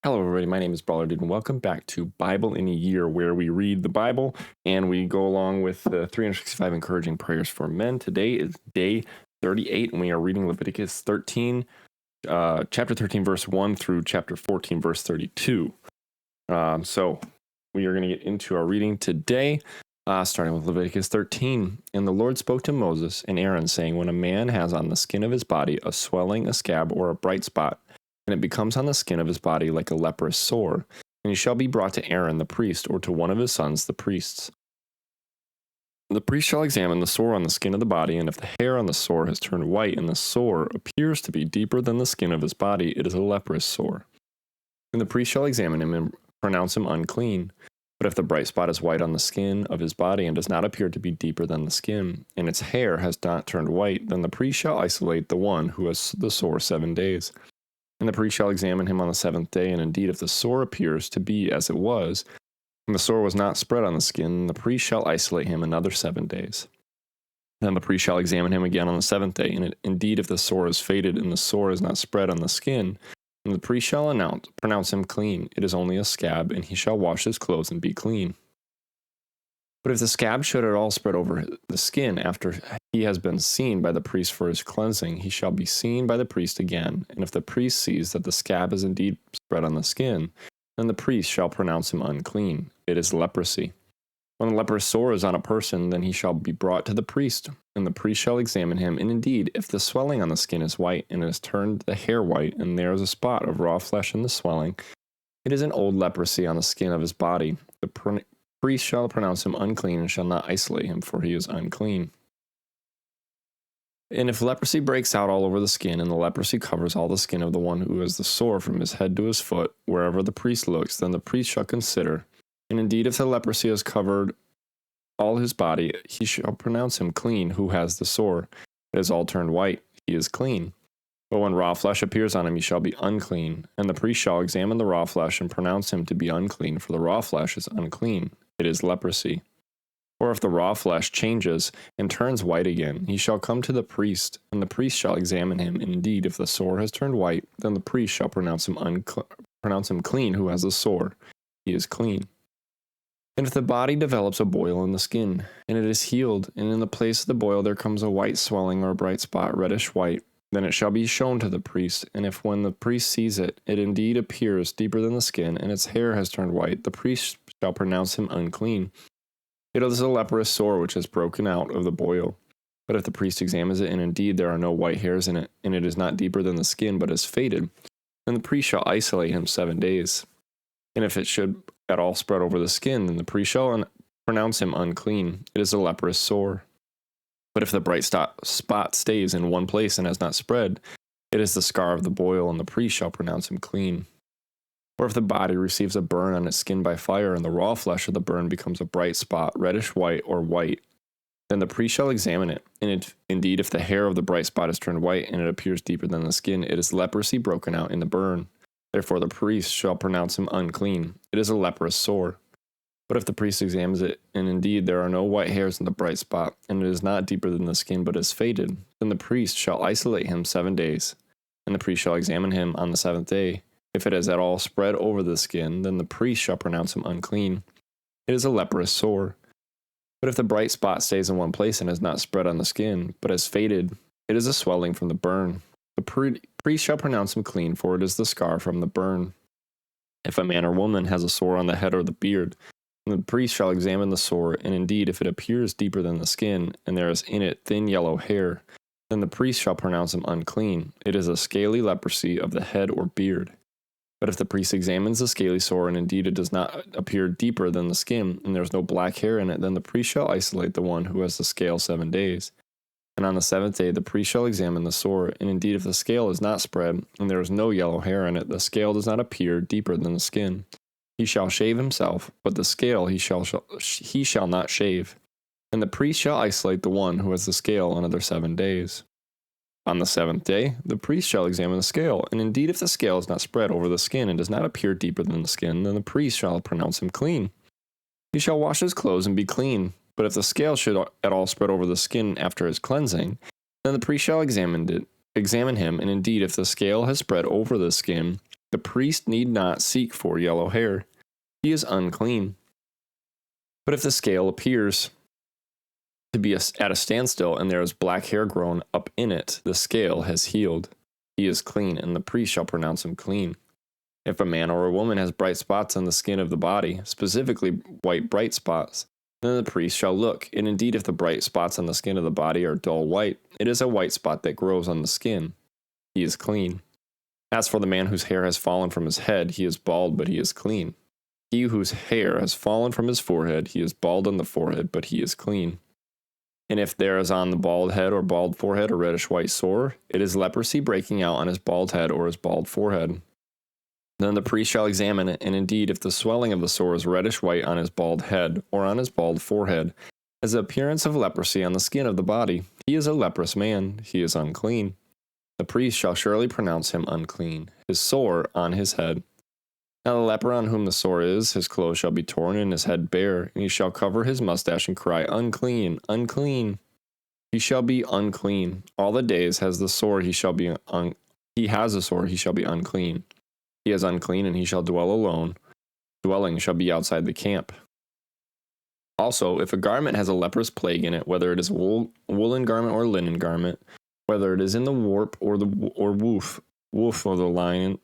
Hello, everybody. My name is BrawlerDood, and welcome back to Bible in a Year, where we read the Bible and we go along with the 365 encouraging prayers for men. Today is day 38, and we are reading Leviticus 13, chapter 13, verse 1 through chapter 14, verse 32. So we are going to get into our reading today, starting with Leviticus 13. And the Lord spoke to Moses and Aaron, saying, "When a man has on the skin of his body a swelling, a scab, or a bright spot, and it becomes on the skin of his body like a leprous sore, and he shall be brought to Aaron the priest, or to one of his sons the priests. The priest shall examine the sore on the skin of the body, and if the hair on the sore has turned white, and the sore appears to be deeper than the skin of his body, it is a leprous sore. And the priest shall examine him and pronounce him unclean. But if the bright spot is white on the skin of his body, and does not appear to be deeper than the skin, and its hair has not turned white, then the priest shall isolate the one who has the sore 7 days. And the priest shall examine him on the 7th day, and indeed if the sore appears to be as it was, and the sore was not spread on the skin, the priest shall isolate him another 7 days. Then the priest shall examine him again on the 7th day, and indeed if the sore is faded, and the sore is not spread on the skin, then the priest shall pronounce him clean. It is only a scab, and he shall wash his clothes and be clean. But if the scab should at all spread over the skin after he has been seen by the priest for his cleansing, he shall be seen by the priest again. And if the priest sees that the scab is indeed spread on the skin, then the priest shall pronounce him unclean. It is leprosy. When the leprous sore is on a person, then he shall be brought to the priest, and the priest shall examine him. And indeed, if the swelling on the skin is white, and it has turned the hair white, and there is a spot of raw flesh in the swelling, it is an old leprosy on the skin of his body. The priest shall pronounce him unclean, and shall not isolate him, for he is unclean. And if leprosy breaks out all over the skin, and the leprosy covers all the skin of the one who has the sore from his head to his foot, wherever the priest looks, then the priest shall consider. And indeed, if the leprosy has covered all his body, he shall pronounce him clean who has the sore. It is all turned white, he is clean. But when raw flesh appears on him, he shall be unclean. And the priest shall examine the raw flesh and pronounce him to be unclean, for the raw flesh is unclean. It is leprosy. Or if the raw flesh changes and turns white again, he shall come to the priest, and the priest shall examine him. And indeed, if the sore has turned white, then the priest shall pronounce him clean who has the sore. He is clean. And if the body develops a boil in the skin, and it is healed, and in the place of the boil there comes a white swelling or a bright spot, reddish white, then it shall be shown to the priest. And if when the priest sees it, it indeed appears deeper than the skin, and its hair has turned white, the priest shall pronounce him unclean. It is a leprous sore which has broken out of the boil. But if the priest examines it, and indeed there are no white hairs in it, and it is not deeper than the skin, but is faded, then the priest shall isolate him 7 days. And if it should at all spread over the skin, then the priest shall pronounce him unclean. It is a leprous sore. But if the bright spot stays in one place and has not spread, it is the scar of the boil, and the priest shall pronounce him clean. Or if the body receives a burn on its skin by fire, and the raw flesh of the burn becomes a bright spot, reddish white or white, then the priest shall examine it. And indeed, if the hair of the bright spot is turned white, and it appears deeper than the skin, it is leprosy broken out in the burn. Therefore the priest shall pronounce him unclean. It is a leprous sore. But if the priest examines it, and indeed there are no white hairs in the bright spot, and it is not deeper than the skin, but is faded, then the priest shall isolate him 7 days. And the priest shall examine him on the 7th day. If it has at all spread over the skin, then the priest shall pronounce him unclean. It is a leprous sore. But if the bright spot stays in one place and has not spread on the skin, but has faded, it is a swelling from the burn. The priest shall pronounce him clean, for it is the scar from the burn. If a man or woman has a sore on the head or the beard, then the priest shall examine the sore, and indeed if it appears deeper than the skin, and there is in it thin yellow hair, then the priest shall pronounce him unclean. It is a scaly leprosy of the head or beard. But if the priest examines the scaly sore, and indeed it does not appear deeper than the skin, and there is no black hair in it, then the priest shall isolate the one who has the scale 7 days. And on the 7th day the priest shall examine the sore, and indeed if the scale is not spread, and there is no yellow hair in it, the scale does not appear deeper than the skin, he shall shave himself, but the scale he shall not shave. And the priest shall isolate the one who has the scale another 7 days. On the 7th day, the priest shall examine the scale, and indeed if the scale is not spread over the skin and does not appear deeper than the skin, then the priest shall pronounce him clean. He shall wash his clothes and be clean. But if the scale should at all spread over the skin after his cleansing, then the priest shall examine him, and indeed if the scale has spread over the skin, The priest need not seek for yellow hair. He is unclean. But if the scale appears to be at a standstill and there is black hair grown up in it, the scale has healed. He is clean, and the priest shall pronounce him clean. If a man or a woman has bright spots on the skin of the body, specifically white bright spots, then the priest shall look, and indeed if the bright spots on the skin of the body are dull white, it is a white spot that grows on the skin. He is clean. As for the man whose hair has fallen from his head, he is bald, but he is clean. He whose hair has fallen from his forehead, he is bald on the forehead, but he is clean. And if there is on the bald head or bald forehead a reddish white sore, it is leprosy breaking out on his bald head or his bald forehead. Then the priest shall examine it, and indeed if the swelling of the sore is reddish white on his bald head or on his bald forehead, as the appearance of leprosy on the skin of the body, he is a leprous man, he is unclean. The priest shall surely pronounce him unclean, his sore on his head. Now the leper on whom the sore is, his clothes shall be torn and his head bare, and he shall cover his mustache and cry, unclean, unclean. He shall be unclean. All the days has the sore he shall be he has a sore, he shall be unclean. He is unclean, and he shall dwell alone. Dwelling shall be outside the camp. Also, if a garment has a leprous plague in it, whether it is a woolen garment or linen garment, whether it is in the warp or woof of the lion,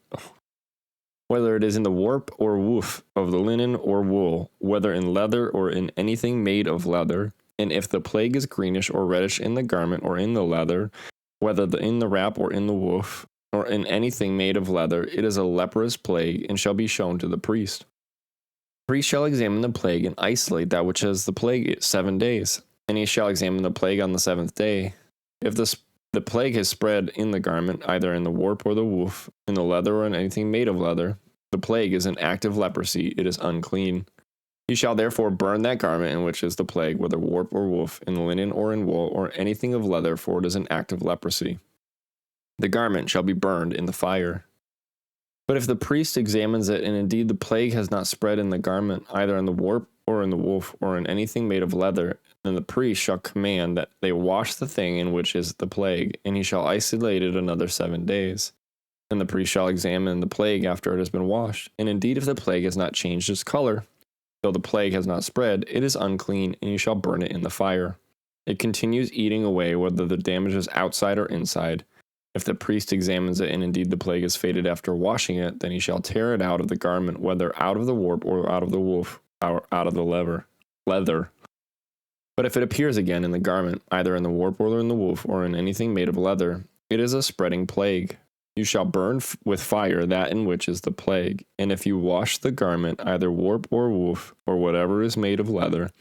whether it is in the warp or woof of the linen or wool, whether in leather or in anything made of leather, and if the plague is greenish or reddish in the garment or in the leather, whether in the wrap or in the woof, or in anything made of leather, it is a leprous plague, and shall be shown to the priest. The priest shall examine the plague and isolate that which has the plague 7 days, and he shall examine the plague on the 7th day. If the plague has spread in the garment, either in the warp or the woof, in the leather or in anything made of leather, the plague is an active leprosy, it is unclean. He shall therefore burn that garment in which is the plague, whether warp or woof, in linen or in wool, or anything of leather, for it is an active leprosy. The garment shall be burned in the fire. But if the priest examines it, and indeed the plague has not spread in the garment, either in the warp or in the woof, or in anything made of leather, then the priest shall command that they wash the thing in which is the plague, and he shall isolate it another 7 days. Then the priest shall examine the plague after it has been washed, and indeed if the plague has not changed its color, though the plague has not spread, it is unclean, and you shall burn it in the fire. It continues eating away whether the damage is outside or inside. If the priest examines it, and indeed the plague is faded after washing it, then he shall tear it out of the garment, whether out of the warp or out of the woof, or out of the leather. But if it appears again in the garment, either in the warp or in the woof, or in anything made of leather, it is a spreading plague. You shall burn with fire that in which is the plague. And if you wash the garment, either warp or woof, or whatever is made of leather,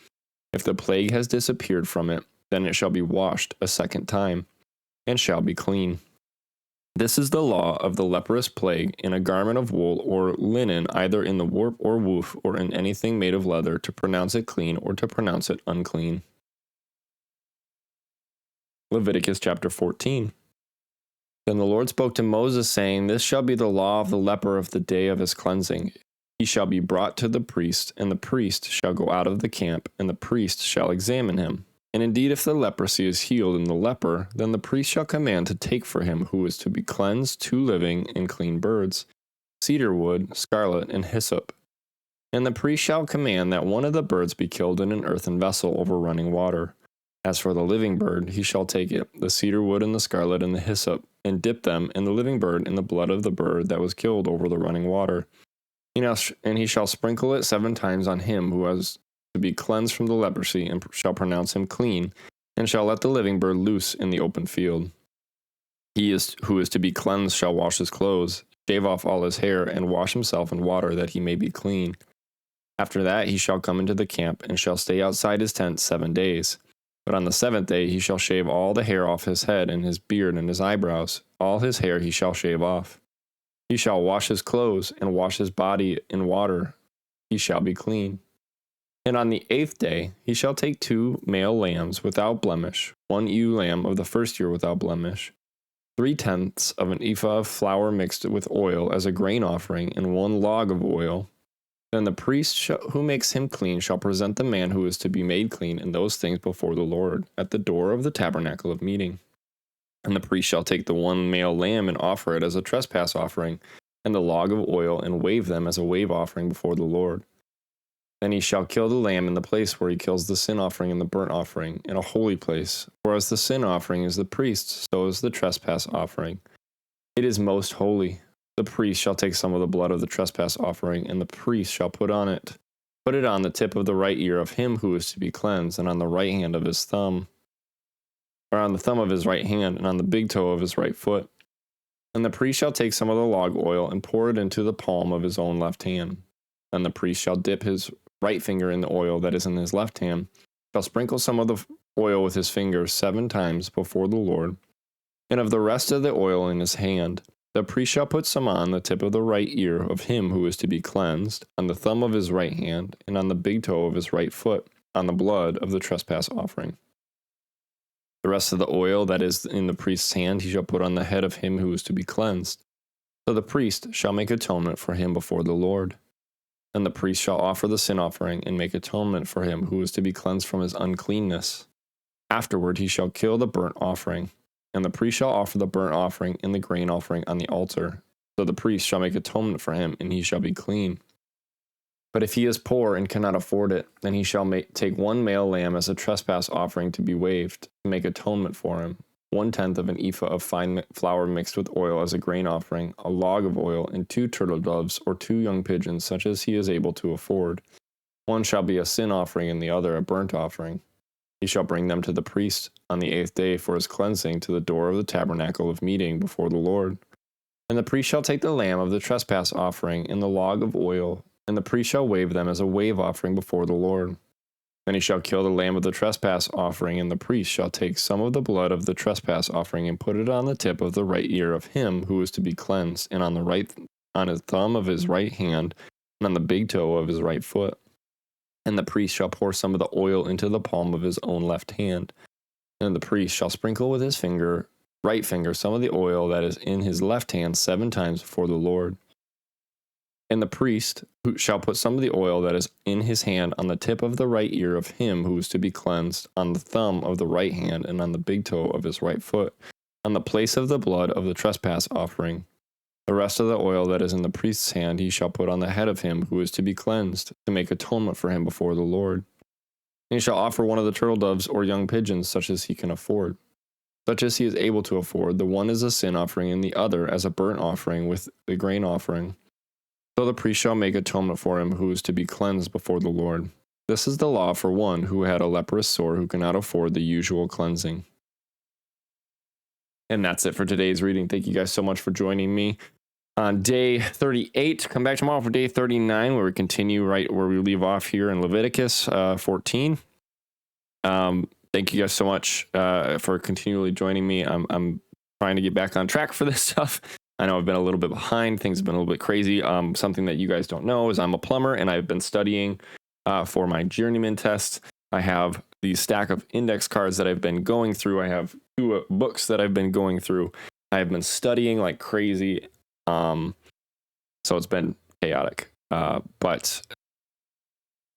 if the plague has disappeared from it, then it shall be washed a second time, and shall be clean. This is the law of the leprous plague in a garment of wool or linen, either in the warp or woof, or in anything made of leather, to pronounce it clean or to pronounce it unclean. Leviticus chapter 14. Then the Lord spoke to Moses, saying, This shall be the law of the leper of the day of his cleansing. He shall be brought to the priest, and the priest shall go out of the camp, and the priest shall examine him. And indeed, if the leprosy is healed in the leper, then the priest shall command to take for him who is to be cleansed 2 living and clean birds, cedar wood, scarlet, and hyssop. And the priest shall command that one of the birds be killed in an earthen vessel over running water. As for the living bird, he shall take it, the cedar wood and the scarlet and the hyssop, and dip them and the living bird in the blood of the bird that was killed over the running water. And he shall sprinkle it 7 times on him who has to be cleansed from the leprosy, and shall pronounce him clean, and shall let the living bird loose in the open field. Who is to be cleansed shall wash his clothes, shave off all his hair, and wash himself in water, that he may be clean. After that he shall come into the camp, and shall stay outside his tent 7 days. But on the 7th day he shall shave all the hair off his head, and his beard, and his eyebrows. All his hair he shall shave off. He shall wash his clothes, and wash his body in water. He shall be clean. And on the 8th day he shall take 2 male lambs without blemish, 1 ewe lamb of the first year without blemish, 3/10 of an ephah of flour mixed with oil as a grain offering, and 1 log of oil. Then the priest who makes him clean shall present the man who is to be made clean in those things before the Lord, at the door of the tabernacle of meeting. And the priest shall take the 1 male lamb and offer it as a trespass offering, and the log of oil, and wave them as a wave offering before the Lord. Then he shall kill the lamb in the place where he kills the sin offering and the burnt offering, in a holy place. For as the sin offering is the priest's, so is the trespass offering. It is most holy. The priest shall take some of the blood of the trespass offering, and the priest shall put it on the tip of the right ear of him who is to be cleansed, and on the right hand of his thumb, or on the thumb of his right hand, and on the big toe of his right foot. And the priest shall take some of the log oil and pour it into the palm of his own left hand. And the priest shall dip his right finger in the oil that is in his left hand, shall sprinkle some of the oil with his finger 7 times before the Lord, and of the rest of the oil in his hand. The priest shall put some on the tip of the right ear of him who is to be cleansed, on the thumb of his right hand, and on the big toe of his right foot, on the blood of the trespass offering. The rest of the oil that is in the priest's hand he shall put on the head of him who is to be cleansed. So the priest shall make atonement for him before the Lord. And the priest shall offer the sin offering and make atonement for him who is to be cleansed from his uncleanness. Afterward he shall kill the burnt offering. And the priest shall offer the burnt offering and the grain offering on the altar. So the priest shall make atonement for him, and he shall be clean. But if he is poor and cannot afford it, then he shall take 1 male lamb as a trespass offering to be waved, to make atonement for him, 1/10 of an ephah of fine flour mixed with oil as a grain offering, a log of oil, and 2 turtle doves or 2 young pigeons, such as he is able to afford. One shall be a sin offering and the other a burnt offering. He shall bring them to the priest on the 8th day for his cleansing to the door of the tabernacle of meeting before the Lord. And the priest shall take the lamb of the trespass offering and the log of oil, and the priest shall wave them as a wave offering before the Lord. Then he shall kill the lamb of the trespass offering, and the priest shall take some of the blood of the trespass offering and put it on the tip of the right ear of him who is to be cleansed, and on his thumb of his right hand, and on the big toe of his right foot. And the priest shall pour some of the oil into the palm of his own left hand. And the priest shall sprinkle with his right finger some of the oil that is in his left hand 7 times before the Lord. And the priest shall put some of the oil that is in his hand on the tip of the right ear of him who is to be cleansed, on the thumb of the right hand, and on the big toe of his right foot, on the place of the blood of the trespass offering. The rest of the oil that is in the priest's hand he shall put on the head of him who is to be cleansed, to make atonement for him before the Lord. And he shall offer 1 of the turtle doves or young pigeons, such as he can afford. Such as he is able to afford, the one is a sin offering, and the other as a burnt offering with the grain offering. So the priest shall make atonement for him who is to be cleansed before the Lord. This is the law for one who had a leprous sore who cannot afford the usual cleansing. And that's it for today's reading. Thank you guys so much for joining me on day 38. Come back tomorrow for day 39, where we continue right where we leave off here in Leviticus 14. Thank you guys so much for continually joining me. I'm trying to get back on track for this stuff. I know I've been a little bit behind. Things have been a little bit crazy. Something that you guys don't know is I'm a plumber, and I've been studying for my journeyman test. I have the stack of index cards that I've been going through. I have 2 books that I've been going through. I have been studying like crazy. So it's been chaotic. But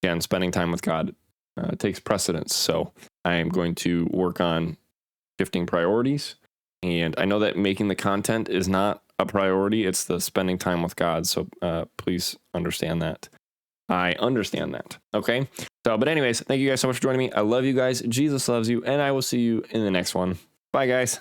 again, spending time with God takes precedence. So I am going to work on shifting priorities. And I know that making the content is not a priority. It's the spending time with God. So please understand that. I understand that. Okay. So, but anyways, thank you guys so much for joining me. I love you guys. Jesus loves you. And I will see you in the next one. Bye, guys.